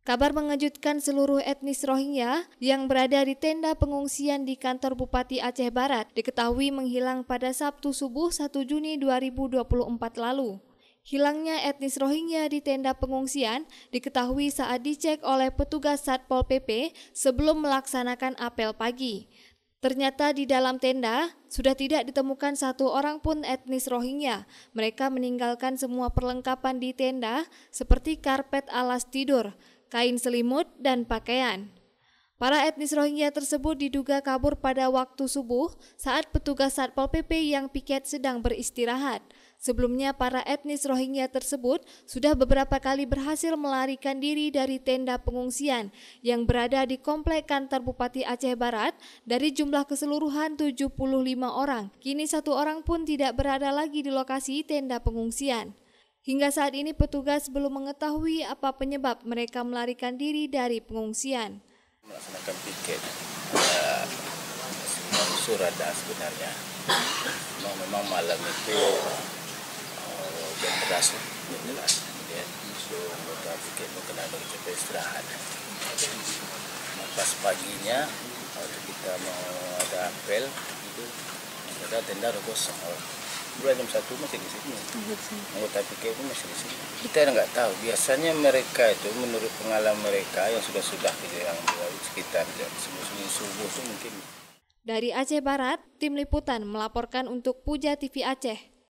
Kabar mengejutkan seluruh etnis Rohingya yang berada di tenda pengungsian di kantor Bupati Aceh Barat diketahui menghilang pada Sabtu subuh 1 Juni 2024 lalu. Hilangnya etnis Rohingya di tenda pengungsian diketahui saat dicek oleh petugas Satpol PP sebelum melaksanakan apel pagi. Ternyata di dalam tenda sudah tidak ditemukan satu orang pun etnis Rohingya. Mereka meninggalkan semua perlengkapan di tenda seperti karpet alas tidur, kain selimut, dan pakaian. Para etnis Rohingya tersebut diduga kabur pada waktu subuh saat petugas Satpol PP yang piket sedang beristirahat. Sebelumnya para etnis Rohingya tersebut sudah beberapa kali berhasil melarikan diri dari tenda pengungsian yang berada di komplek kantor Bupati Aceh Barat dari jumlah keseluruhan 75 orang. Kini satu orang pun tidak berada lagi di lokasi tenda pengungsian. Hingga saat ini petugas belum mengetahui apa penyebab mereka melarikan diri dari pengungsian. Melaksanakan piket surat sebenarnya. Memang malam itu jam deras, kemudian anggota piket kena bercepat istirahat. Pas paginya waktu kita mau ada apel itu ada tenda kosong. Mulai jam 1 masih di sini. Anggota piket pun masih di sini. Kita nggak tahu. Biasanya mereka itu menurut pengalaman mereka yang sudah yang sekitar subuh itu mungkin. Dari Aceh Barat, tim liputan melaporkan untuk Puja TV Aceh.